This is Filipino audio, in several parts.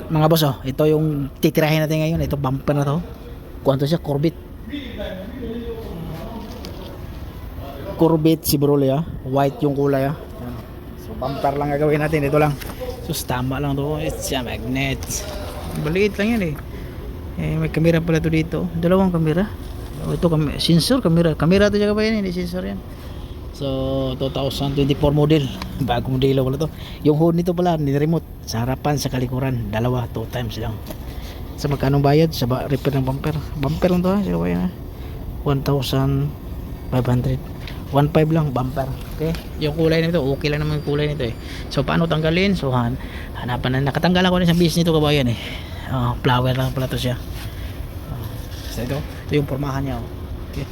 Mga boss, oh, ito yung titirahin natin ngayon. Ito bumper na to. Kuwanto siya? Corvette Chevrolet, ah. White yung kulay, ah. Yan. So bumper lang gagawin natin. Ito lang. So tama lang to. It's a magnet. Maliit lang yan eh. May camera pala to dito. Dalawang camera. Oh, ito sensor camera. Camera to siya kabayan, hindi sensor yan. So 2024 model. Bagong modelo pala to. Yung hood nito pala ni remote sa harapan, sa kalikuran, dalawa, 2 times lang. Sa magkano bayad sa repair ng bumper? Bumper lang to ha, siya kabayan ha. 1,500. 1.5 lang bumper. Okay? Yung kulay nito, okay lang naman yung kulay nito eh. So paano tanggalin? So hanapan na, nakatanggal ako na sa business nito kabayan eh. Flower lang pala to siya. So ito yung pormahan niya. Okay.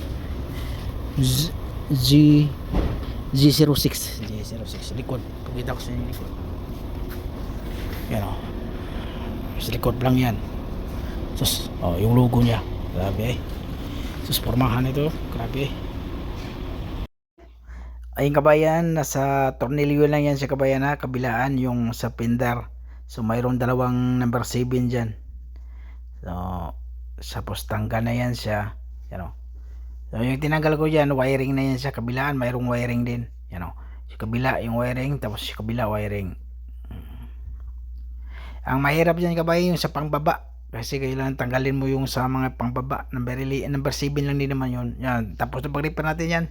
G06 likod. Pagkita ko sa inyo likod. Yan o. Sa likod lang yan. Sus, yung logo niya. Grabe eh. Sus, pormahan ito. Grabe eh. Ayun kabayan, nasa tornilyo lang yan sa kabayan ha. Kabilaan yung sa fender. So mayroong dalawang number 7 dyan. So sapos tanggal na yan siya. Yan o. So yung tinanggal ko dyan, wiring na yan sa kabilaan. Mayroong wiring din. Yan o. Sa kabila yung wiring, tapos sa kabila wiring. Ang mahirap dyan kabayan yung sa pangbaba. Kasi kailangan tanggalin mo yung sa mga pangbaba. Number 7 lang din naman yun. Yan. Tapos na pag-repair natin yan.